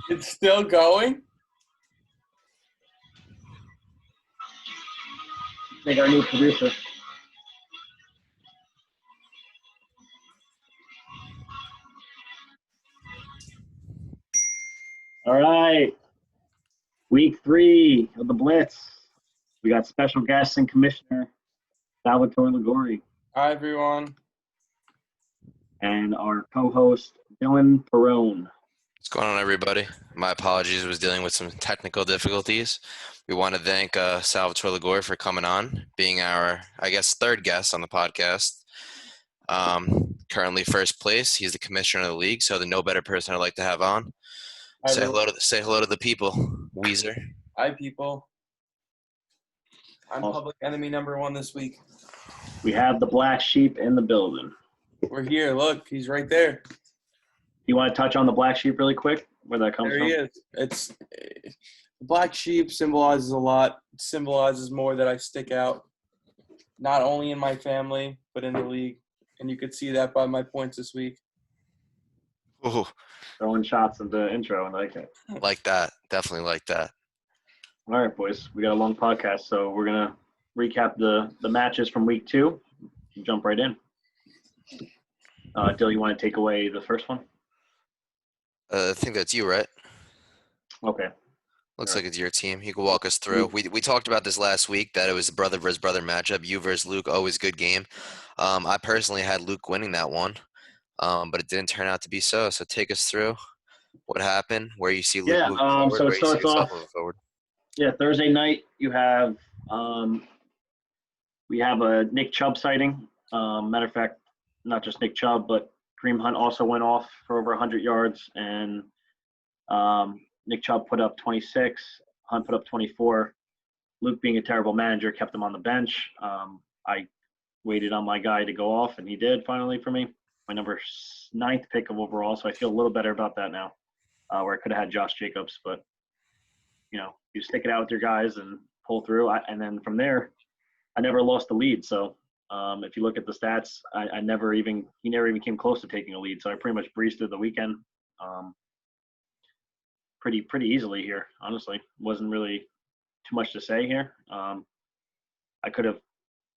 It's still going? I think our new producer. All right. Week 3 of the Blitz. We got special guest and Commissioner Salvatore Liguori. Hi, everyone. And our co-host, Dylan Perone. What's going on, everybody? My apologies. I was dealing with some technical difficulties. We want to thank Salvatore Liguori for coming on, being our, I guess, third guest on the podcast. Currently first place. He's the commissioner of the league, so the no better person I'd like to have on. Say hello to the people, Weezer. Hi, people. I'm public enemy number 1 this week. We have the black sheep in the building. We're here. Look, he's right there. You want to touch on the black sheep really quick, where that comes from? There he is. It's the black sheep symbolizes a lot. It symbolizes more that I stick out, not only in my family, but in the league. And you could see that by my points this week. Ooh. Throwing shots in the intro, and like it. Like that. Definitely like that. All right, boys. We got a long podcast, so we're going to recap the matches from week 2 and jump right in. Dill, you want to take away the first one? I think that's you, right? Okay. Looks like it's your team. You can walk us through. We talked about this last week, that it was a brother versus brother matchup. You versus Luke, always good game. I personally had Luke winning that one, but it didn't turn out to be so. So take us through what happened, where you see Luke moving forward, so where it you see starts yourself off. moving forward. Yeah, Thursday night you have we have a Nick Chubb sighting. Matter of fact, not just Nick Chubb, but Kareem Hunt also went off for over 100 yards, and Nick Chubb put up 26. Hunt put up 24. Luke, being a terrible manager, kept him on the bench. I waited on my guy to go off, and he did finally for me. My number 9th pick of overall, so I feel a little better about that now, where I could have had Josh Jacobs, but you stick it out with your guys and pull through. And then from there, I never lost the lead. So if you look at the stats, he never even came close to taking a lead. So I pretty much breezed through the weekend pretty easily here. Honestly, wasn't really too much to say here. I could have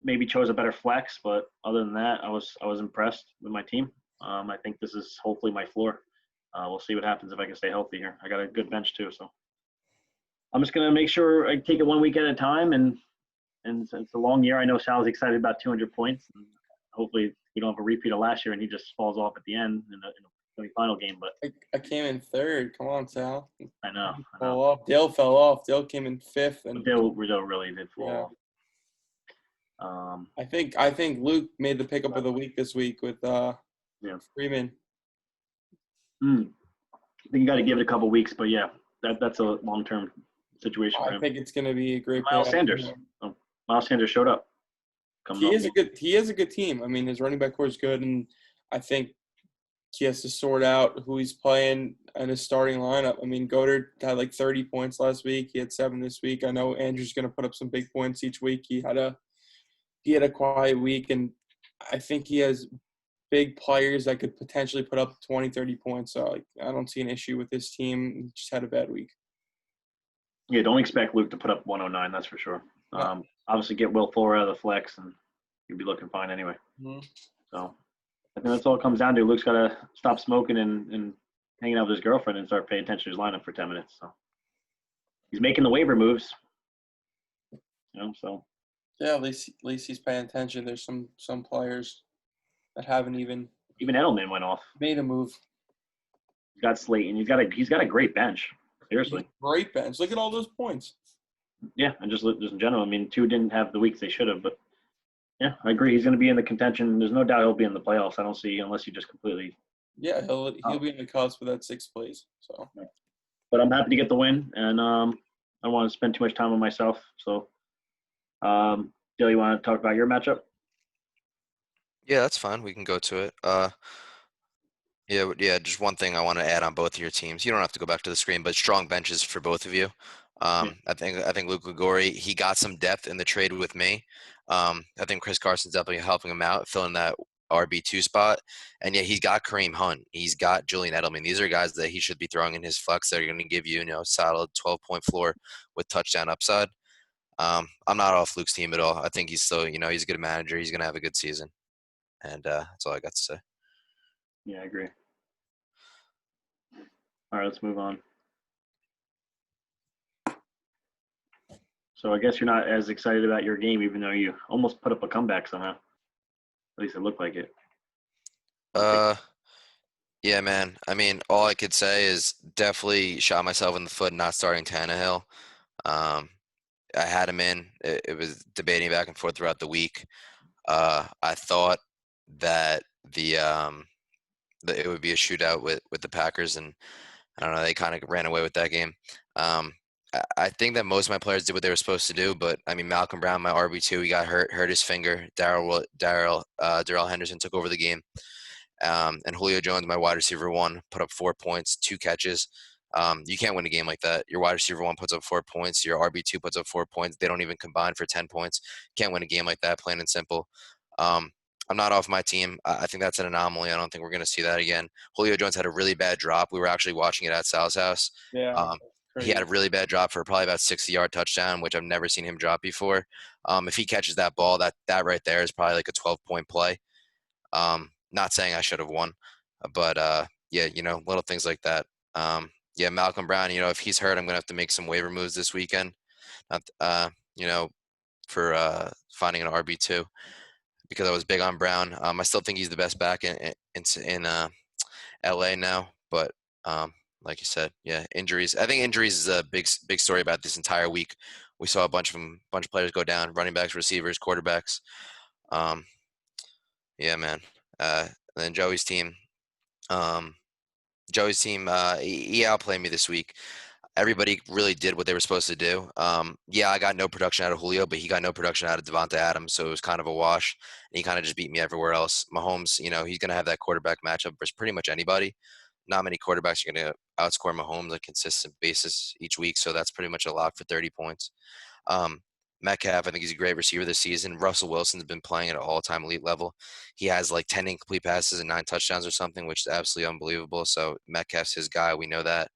maybe chose a better flex, but other than that, I was impressed with my team. I think this is hopefully my floor. We'll see what happens if I can stay healthy here. I got a good bench too, so I'm just gonna make sure I take it 1 week at a time. And it's a long year. I know Sal's excited about 200 points. And hopefully we don't have a repeat of last year and he just falls off at the end in the final game. But I came in 3rd. Come on, Sal. I know. Fell off. Dale fell off. Dale came in 5th, and Dale really did fall off. I think Luke made the pickup of the week this week with Freeman. I think you got to give it a couple weeks, but yeah, that's a long-term situation for him. I think it's going to be a great. Miles Sanders. Miles Sanders showed up. He is a good team. I mean, his running back core is good, and I think he has to sort out who he's playing in his starting lineup. I mean, Goddard had like 30 points last week. He had 7 this week. I know Andrew's going to put up some big points each week. He had a quiet week, and I think he has big players that could potentially put up 20, 30 points. So I don't see an issue with this team. He just had a bad week. Yeah, don't expect Luke to put up 109, that's for sure. No. Obviously get Will Fuller out of the flex, and you'll be looking fine anyway. Mm-hmm. So I think that's all it comes down to. Luke's got to stop smoking and hanging out with his girlfriend and start paying attention to his lineup for 10 minutes. So he's making the waiver moves. So. Yeah, at least he's paying attention. There's some players that haven't even Edelman went off. Made a move. He's got Slayton. He's got a great bench. Seriously. Great bench. Look at all those points. Yeah, and just in general. I mean, 2 didn't have the weeks they should have, but yeah, I agree. He's going to be in the contention. There's no doubt he'll be in the playoffs. I don't see unless you just completely. Yeah, he'll be in the cusp for that 6th place. So. But I'm happy to get the win, and I don't want to spend too much time on myself. So, Dill, you want to talk about your matchup? Yeah, that's fine. We can go to it. Yeah. Just one thing I want to add on both of your teams. You don't have to go back to the screen, but strong benches for both of you. Yeah. I think Luke Liguori, he got some depth in the trade with me. I think Chris Carson's definitely helping him out, filling that RB2 spot. And yeah, he's got Kareem Hunt. He's got Julian Edelman. These are guys that he should be throwing in his flex that are going to give you, solid 12-point floor with touchdown upside. I'm not off Luke's team at all. I think he's still, he's a good manager. He's going to have a good season. And that's all I got to say. Yeah, I agree. All right, let's move on. So I guess you're not as excited about your game, even though you almost put up a comeback somehow. At least it looked like it. Yeah, man. I mean, all I could say is definitely shot myself in the foot not starting Tannehill. I had him in. It was debating back and forth throughout the week. I thought that it would be a shootout with the Packers, and I don't know, they kind of ran away with that game. I think that most of my players did what they were supposed to do, but I mean, Malcolm Brown, my RB2, he got hurt his finger. Darrell Henderson took over the game. And Julio Jones, my wide receiver 1, put up 4 points, 2 catches. You can't win a game like that. Your wide receiver 1 puts up 4 points. Your RB2 puts up 4 points. They don't even combine for 10 points. Can't win a game like that, plain and simple. I'm not off my team. I think that's an anomaly. I don't think we're going to see that again. Julio Jones had a really bad drop. We were actually watching it at Sal's house. Yeah. He had a really bad drop for probably about 60-yard touchdown, which I've never seen him drop before. If he catches that ball, that right there is probably like a 12-point play. Not saying I should have won, but yeah, little things like that. Yeah, Malcolm Brown, if he's hurt, I'm gonna have to make some waiver moves this weekend. Not, for finding an RB2 because I was big on Brown. I still think he's the best back in LA now, but like you said, yeah, injuries. I think injuries is a big story about this entire week. We saw a bunch of players go down: running backs, receivers, quarterbacks. Yeah, man. And then Joey's team. He outplayed me this week. Everybody really did what they were supposed to do. Yeah, I got no production out of Julio, but he got no production out of Devonta Adams, so it was kind of a wash. And he kind of just beat me everywhere else. Mahomes, he's going to have that quarterback matchup versus pretty much anybody. Not many quarterbacks are going to outscore Mahomes on a consistent basis each week, so that's pretty much a lock for 30 points. Metcalf, I think he's a great receiver this season. Russell Wilson's been playing at an all-time elite level. He has like 10 incomplete passes and 9 touchdowns or something, which is absolutely unbelievable. So Metcalf's his guy. We know that.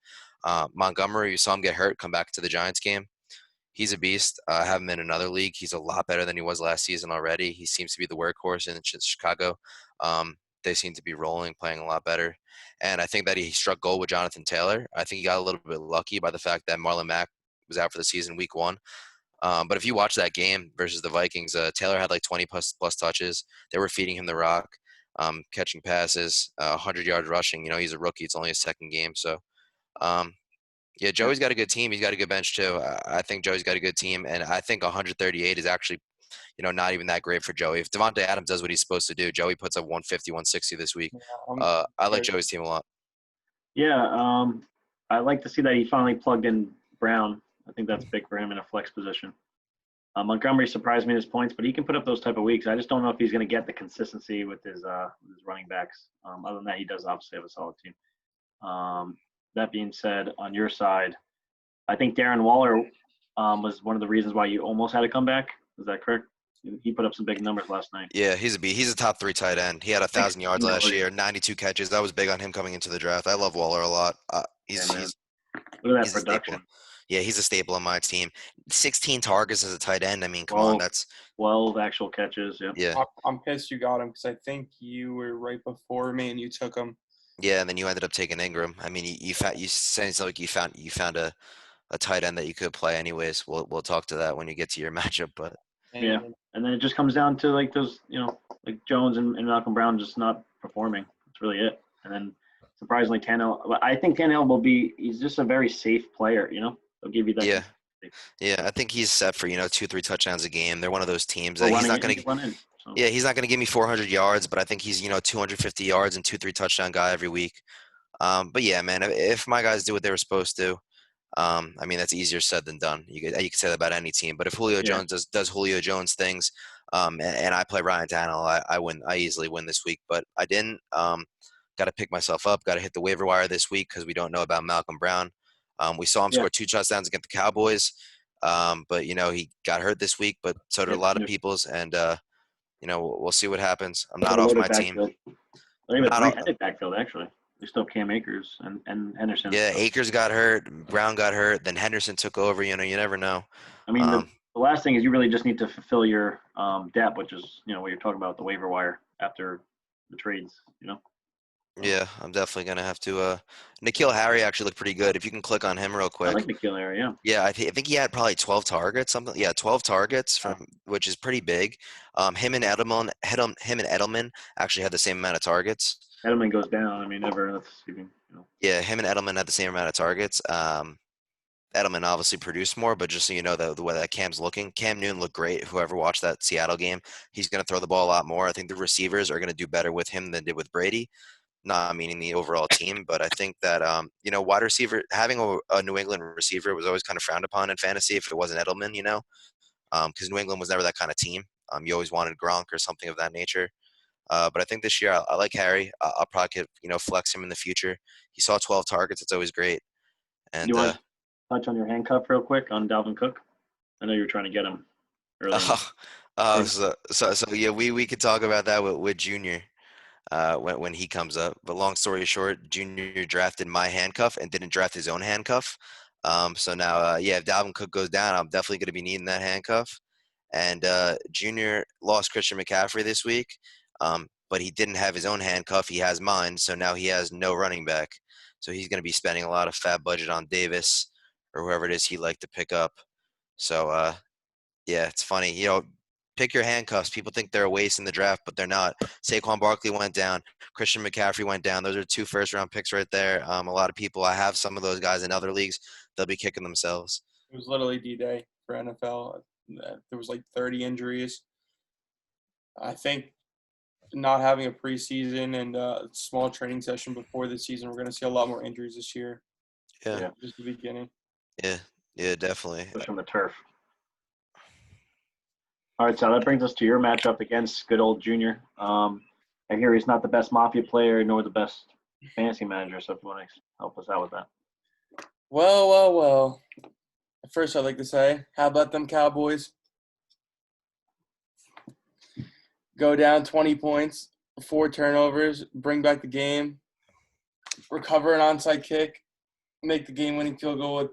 Montgomery, you saw him get hurt, come back to the Giants game. He's a beast. I have him in another league. He's a lot better than he was last season already. He seems to be the workhorse in Chicago. They seem to be rolling, playing a lot better. And I think that he struck gold with Jonathan Taylor. I think he got a little bit lucky by the fact that Marlon Mack was out for the season week 1. But if you watch that game versus the Vikings, Taylor had like 20 plus touches. They were feeding him the rock, catching passes, 100 yards rushing. He's a rookie. It's only his second game. So, yeah, Joey's got a good team. He's got a good bench too. I think Joey's got a good team. And I think 138 is actually, not even that great for Joey. If Devonta Adams does what he's supposed to do, Joey puts up 150, 160 this week. I like Joey's team a lot. Yeah, I like to see that he finally plugged in Brown. I think that's big for him in a flex position. Montgomery surprised me in his points, but he can put up those type of weeks. I just don't know if he's going to get the consistency with his running backs. Other than that, he does obviously have a solid team. That being said, on your side, I think Darren Waller was one of the reasons why you almost had a comeback. Is that correct? He put up some big numbers last night. Yeah, he's a top 3 tight end. He had 1,000 yards last year, 92 catches. I was big on him coming into the draft. I love Waller a lot. He's look at that production. Yeah, he's a staple on my team. 16 targets as a tight end. I mean, come on, that's 12 actual catches. Yeah. I'm pissed you got him because I think you were right before me and you took him. Yeah, and then you ended up taking Ingram. I mean, you sounds like you found a tight end that you could play anyways. We'll talk to that when you get to your matchup, but yeah. And then it just comes down to like those, like Jones and Malcolm Brown just not performing. That's really it. And then surprisingly, Tannehill. I think Tannehill he's just a very safe player. They'll give you that. Yeah. Yeah, I think he's set for 2-3 touchdowns a game. They're one of those teams that he's not going to. Yeah, he's not going to give me 400 yards, but I think he's 250 yards and 2-3 touchdown guy every week. But yeah, man, if my guys do what they were supposed to, I mean that's easier said than done. You could say that about any team. But if Julio Jones does Julio Jones things, and I play Ryan Tannehill, I win. I easily win this week. But I didn't. got to pick myself up. Got to hit the waiver wire this week because we don't know about Malcolm Brown. We saw him Yeah. score 2 touchdowns against the Cowboys, but he got hurt this week. But so did a lot of people's, and we'll see what happens. I'm not off my team. They have a three-headed backfield actually. They still have Cam Akers and Henderson. Yeah, Akers got hurt, Brown got hurt, then Henderson took over. You never know. I mean, the last thing is you really just need to fulfill your depth, which is what you're talking about, the waiver wire after the trades. Yeah, I'm definitely gonna have to. N'Keal Harry actually looked pretty good. If you can click on him real quick. I like N'Keal Harry. Yeah. Yeah, I think he had probably 12 targets, something. Yeah, 12 targets which is pretty big. Him and Edelman actually had the same amount of targets. Edelman goes down. I mean, that's even. Yeah, him and Edelman had the same amount of targets. Edelman obviously produced more, but just so you know the way that Cam's looking, Cam Newton looked great. Whoever watched that Seattle game, he's going to throw the ball a lot more. I think the receivers are going to do better with him than did with Brady. Not meaning the overall team, but I think that wide receiver, having a New England receiver was always kind of frowned upon in fantasy if it wasn't Edelman, because New England was never that kind of team. You always wanted Gronk or something of that nature. But I think this year I like Harry. I'll probably flex him in the future. He saw 12 targets. It's always great. And you want to touch on your handcuff real quick on Dalvin Cook? I know you were trying to get him earlier. So yeah, we could talk about that with Junior. When he comes up. But long story short, Junior drafted my handcuff and didn't draft his own handcuff. So now, if Dalvin Cook goes down, I'm definitely going to be needing that handcuff. And Junior lost Christian McCaffrey this week, but he didn't have his own handcuff. He has mine, so now he has no running back. So he's going to be spending a lot of fat budget on Davis or whoever it is he'd like to pick up. So, it's funny. Pick your handcuffs. People think they're a waste in the draft, but they're not. Saquon Barkley went down. Christian McCaffrey went down. Those are 2 first-round picks right there. A lot of people, I have some of those guys in other leagues. They'll be kicking themselves. It was literally D-Day for NFL. There was 30 injuries. I think not having a preseason and a small training session before the season, we're going to see a lot more injuries this year. Yeah. Just the beginning. Yeah, definitely. Especially on the turf. All right, so that brings us to your matchup against good old Junior. I hear he's not the best Mafia player nor the best fantasy manager, so if you want to help us out with that. Well. First, I'd like to say, how about them Cowboys? Go down 20 points, 4 turnovers, bring back the game, recover an onside kick, make the game-winning field goal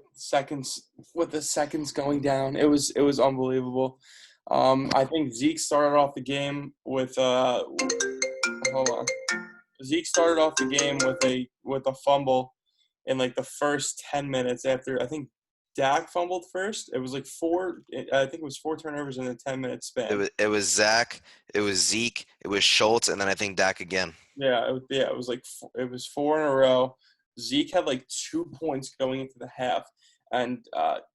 with the seconds going down. It was unbelievable. I think Zeke started off the game with Zeke started off the game with a fumble in the first 10 minutes after I think Dak fumbled first. It was 4 turnovers in a 10-minute span. It was Zach, it was Zeke, it was Schultz, and then I think Dak again. It was 4 in a row. Zeke had 2 points going into the half. And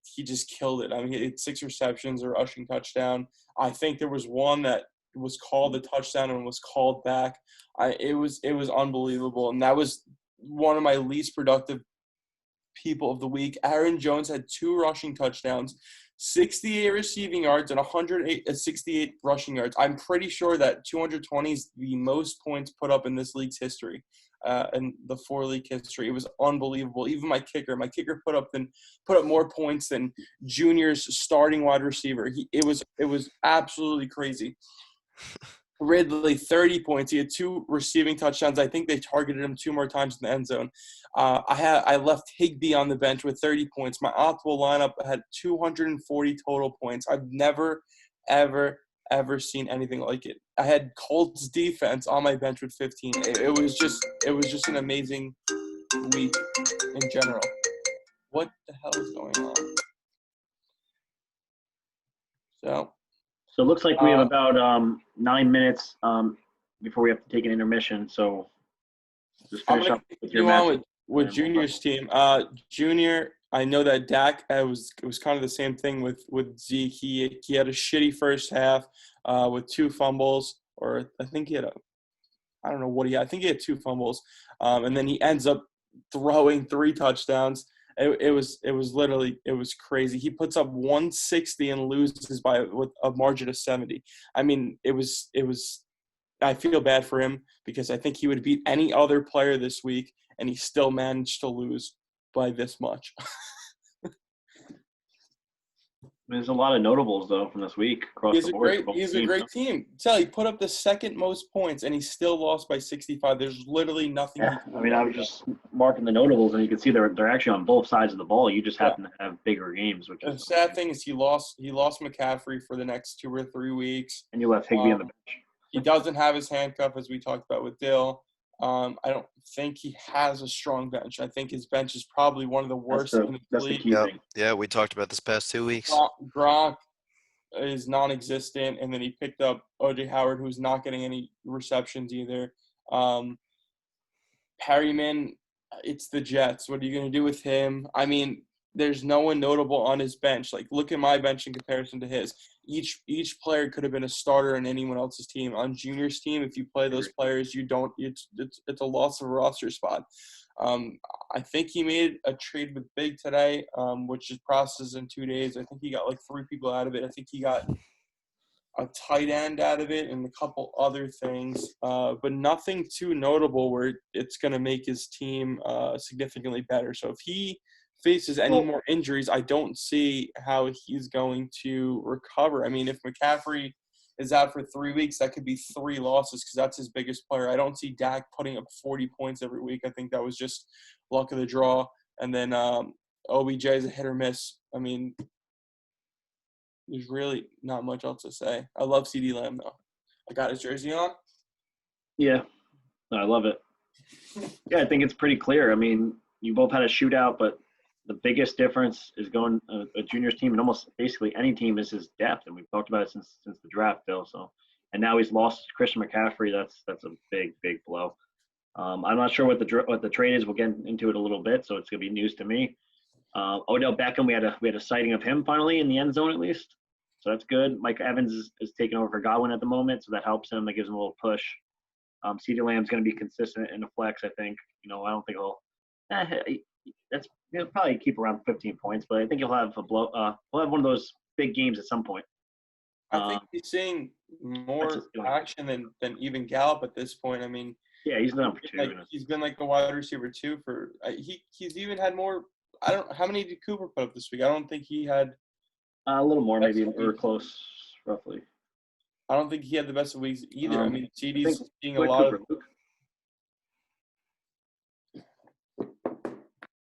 he just killed it. I mean, he had 6 receptions, a rushing touchdown. I think there was one that was called a touchdown and was called back. It was unbelievable. And that was one of my least productive people of the week. Aaron Jones had 2 rushing touchdowns, 68 receiving yards, and 168 rushing yards. I'm pretty sure that 220 is the most points put up in this league's history. In the 4-league history. It was unbelievable. Even my kicker put up more points than Junior's starting wide receiver. It was absolutely crazy. Ridley, 30 points. He had 2 receiving touchdowns. I think they targeted him 2 more times in the end zone. I left Higbee on the bench with 30 points. My optimal lineup had 240 total points. I've never, ever seen anything like it. I had Colts defense on my bench with 15. It was just an amazing week in general. What the hell is going on? So it looks like we have about 9 minutes before we have to take an intermission. So just finish up with your match. With Junior's team. Junior, I know that Dak it was kind of the same thing with Zeke. He had a shitty first half with 2 fumbles, or I think he had I think he had 2 fumbles, and then he ends up throwing 3 touchdowns. It was crazy. He puts up 160 and loses with a margin of 70. I mean, it was I feel bad for him because I think he would beat any other player this week, and he still managed to lose by this much. There's a lot of notables, though, from this week across the board. He's a great team. Tell he put up the second most points, and he still lost by 65. There's literally nothing. Yeah, I mean, I was just marking the notables, and you can see they're actually on both sides of the ball. You just happen to have bigger games. Which the is sad thing is he lost McCaffrey for the next 2 or 3 weeks. And you left Higbee on the bench. He doesn't have his handcuff, as we talked about with Dill. I don't think he has a strong bench. I think his bench is probably one of the worst in the league. Yeah, we talked about this past 2 weeks. Gronk is non-existent, and then he picked up O.J. Howard, who's not getting any receptions either. Perryman, it's the Jets. What are you going to do with him? I mean, there's no one notable on his bench. Like, look at my bench in comparison to his. Each player could have been a starter on anyone else's team. On Junior's team, if you play those players, you don't. It's a loss of a roster spot. I think he made a trade with Big today, which is processed in 2 days. I think he got like 3 people out of it. I think he got a tight end out of it and a couple other things, but nothing too notable where it's going to make his team significantly better. So if he faces any more injuries, I don't see how he's going to recover. I mean, if McCaffrey is out for 3 weeks, that could be 3 losses because that's his biggest player. I don't see Dak putting up 40 points every week. I think that was just luck of the draw. And then OBJ is a hit or miss. I mean, there's really not much else to say. I love CeeDee Lamb, though. I got his jersey on. Yeah, I love it. Yeah, I think it's pretty clear. I mean, you both had a shootout, but the biggest difference is going a juniors team and almost basically any team is his depth, and we've talked about it since the draft, Bill. So, and now he's lost Christian McCaffrey. That's a big blow. I'm not sure what the trade is. We'll get into it a little bit, so it's gonna be news to me. Odell Beckham, we had a sighting of him finally in the end zone at least, so that's good. Mike Evans is taking over for Godwin at the moment, so that helps him. That gives him a little push. CeeDee Lamb's going to be consistent in the flex, I think. I don't think he'll probably keep around 15 points, but I think he'll have he'll have one of those big games at some point. I think he's seeing more action than even Gallup at this point. I mean, yeah, he's number 2. He's been like a wide receiver 2 for he's even had more. I don't. How many did Cooper put up this week? I don't think he had. A little more, maybe, or close, roughly. I don't think he had the best of weeks either. I mean, CD's seeing a lot of.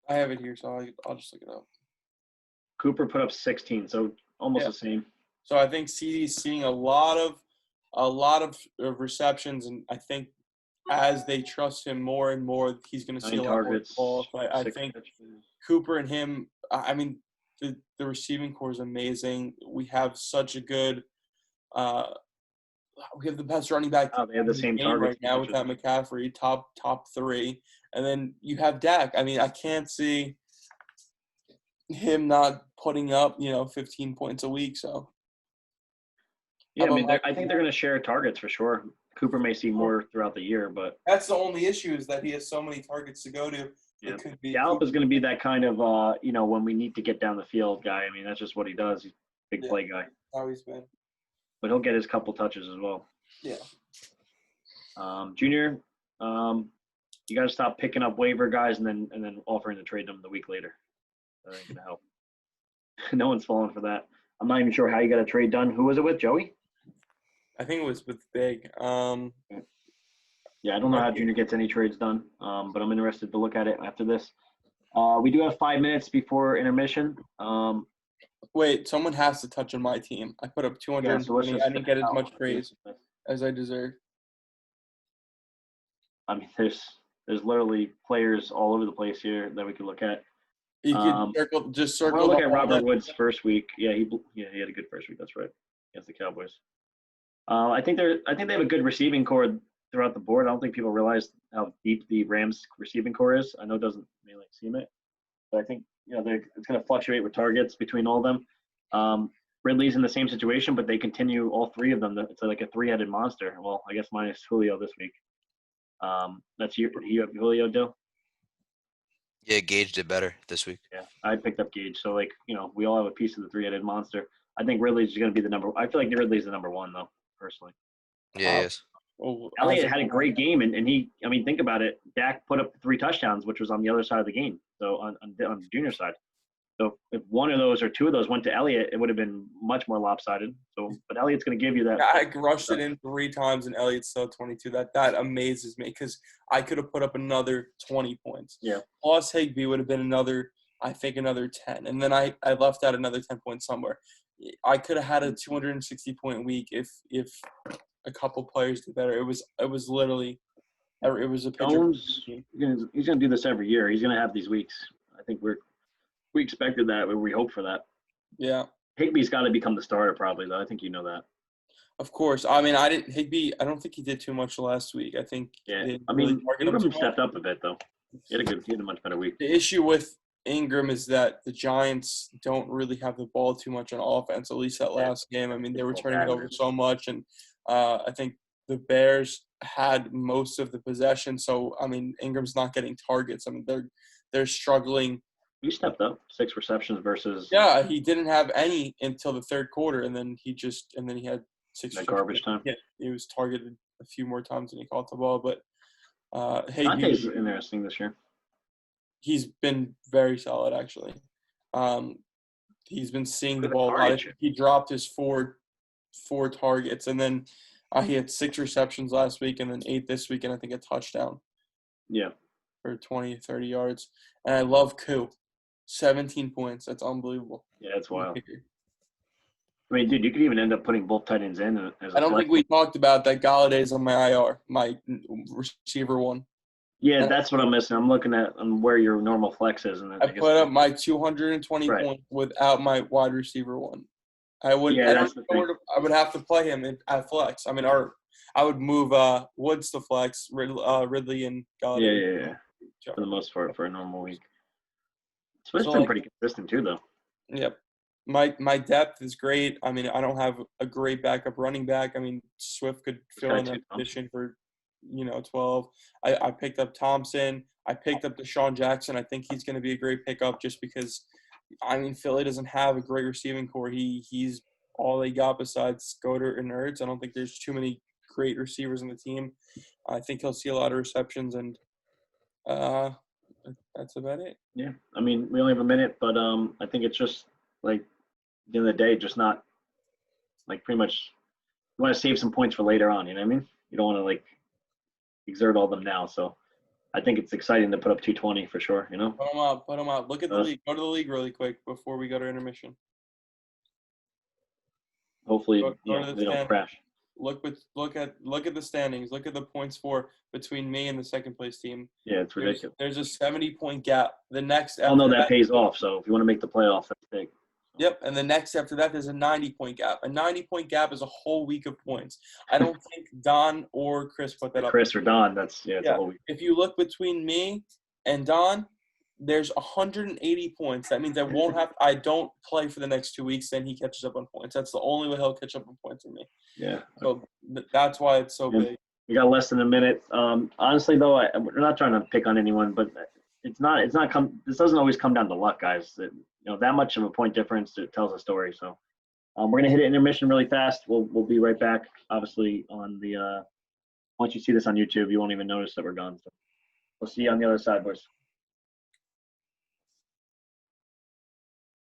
I have it here, so I'll just look it up. Cooper put up 16, so almost the same. So I think CD's seeing a lot of receptions, and I think as they trust him more and more, he's going to see a lot more balls. I think Cooper and him. I mean, the receiving core is amazing. We have such a good. We have the best running back. They have the same targets right now without McCaffrey, top 3, and then you have Dak. I mean, I can't see him not putting up 15 points a week. So yeah, I mean, I think they're going to share targets for sure. Cooper may see more throughout the year, but that's the only issue is that he has so many targets to go to. Yeah. Gallup is going to be that kind of when we need to get down the field guy. I mean, that's just what he does. He's a big play guy. How he's been. But he'll get his couple touches as well. Yeah. Junior, you got to stop picking up waiver guys and then offering to trade them the week later. That ain't gonna help. No one's falling for that. I'm not even sure how you got a trade done. Who was it with, Joey? I think it was with Big. Yeah, I don't know how Junior gets any trades done, but I'm interested to look at it after this. We do have 5 minutes before intermission. Wait, someone has to touch on my team. I put up 220. I didn't get as much praise as I deserve. I mean, there's literally players all over the place here that we could look at. You could circle. I'll look at Robert Woods' first week. Yeah, he had a good first week. That's right, against the Cowboys. I think they have a good receiving core throughout the board. I don't think people realize how deep the Rams receiving core is. I know it doesn't really seem it, but I think it's going to fluctuate with targets between all of them. Ridley's in the same situation, but they continue all 3 of them. It's like a 3-headed monster. Well, I guess minus Julio this week. That's you have Julio, Dill? Yeah, Gage did better this week. Yeah, I picked up Gage. So, we all have a piece of the 3-headed monster. I think Ridley's going to be the number. I feel like Ridley's the number 1, though, personally. Yeah, he is. Oh, Elliott had a great game, and think about it. Dak put up 3 touchdowns, which was on the other side of the game, so on the junior side. So if one of those or 2 of those went to Elliott, it would have been much more lopsided. So, but Elliott's going to give you that. I rushed it in 3 times, and Elliott's still 22. That amazes me because I could have put up another 20 points. Yeah. Plus Higbee would have been another 10, and then I left out another 10 points somewhere. I could have had a 260-point week if a couple players did better. It was literally it was a picture. Jones, he's going to do this every year. He's going to have these weeks. I think we expected that. We hoped for that. Yeah. Higbee's got to become the starter probably, though. I think you know that. Of course. I mean, Higbee, I don't think he did too much last week. I think Ingram stepped up a bit, though. He had a much better week. The issue with Ingram is that the Giants don't really have the ball too much on offense, at least that last game. I mean, they were turning it over so much, and I think the Bears had most of the possession. So, I mean, Ingram's not getting targets. I mean, they're struggling. He stepped up 6 receptions versus. Yeah, he didn't have any until the third quarter, and then he had 6. That garbage time. Yeah, he was targeted a few more times than he caught the ball, but Dante's interesting this year. He's been very solid, actually. He's been seeing the ball a lot. He dropped his four targets, and then he had 6 receptions last week, and then 8 this week, and I think a touchdown. Yeah. For 20, 30 yards. And I love Koo. 17 points. That's unbelievable. Yeah, that's wild. I mean, dude, you could even end up putting both tight ends in. I don't think we talked about that. Galladay's on my IR, my receiver one. Yeah, that's what I'm missing. I'm looking at where your normal flex is. And I put up my 220 points without my wide receiver one. I would have to play him at flex. I mean, I would move Woods to flex, Ridley and Galladay. Yeah. For the most part, for a normal week. Swift's been pretty consistent too, though. Yep. My depth is great. I mean, I don't have a great backup running back. I mean, Swift could fill in that position for, 12. I picked up Thompson. I picked up Deshaun Jackson. I think he's going to be a great pickup just because, I mean, Philly doesn't have a great receiving core. He's all they got besides Goddard and Ertz. I don't think there's too many great receivers in the team. I think he'll see a lot of receptions, and that's about it. Yeah. I mean, we only have a minute, but I think it's just, like, at the end of the day, just not, like, pretty much you want to save some points for later on, you know what I mean? You don't want to, like, exert all of them now. So I think it's exciting to put up 220 for sure, Put them out. Look at the league. Go to the league really quick before we go to intermission. Hopefully, they don't crash. Look at the standings. Look at the points between me and the second place team. Yeah, it's ridiculous. There's a 70-point gap. The next. I know that pays off. So if you want to make the playoffs, that's big. Yep, and the next after that, there's a 90-point gap. A 90-point gap is a whole week of points. I don't think Don or Chris put that up. Chris or Don, it's a whole week. If you look between me and Don, there's 180 points. That means I don't play for the next 2 weeks, then he catches up on points. That's the only way he'll catch up on points with me. Yeah. So that's why it's so big. We got less than a minute. Honestly, though, we're not trying to pick on anyone, but this doesn't always come down to luck, guys. That much of a point difference, it tells a story. So we're going to hit an intermission really fast. We'll be right back. Obviously, on the once you see this on YouTube, you won't even notice that we're gone. So we'll see you on the other side, boys.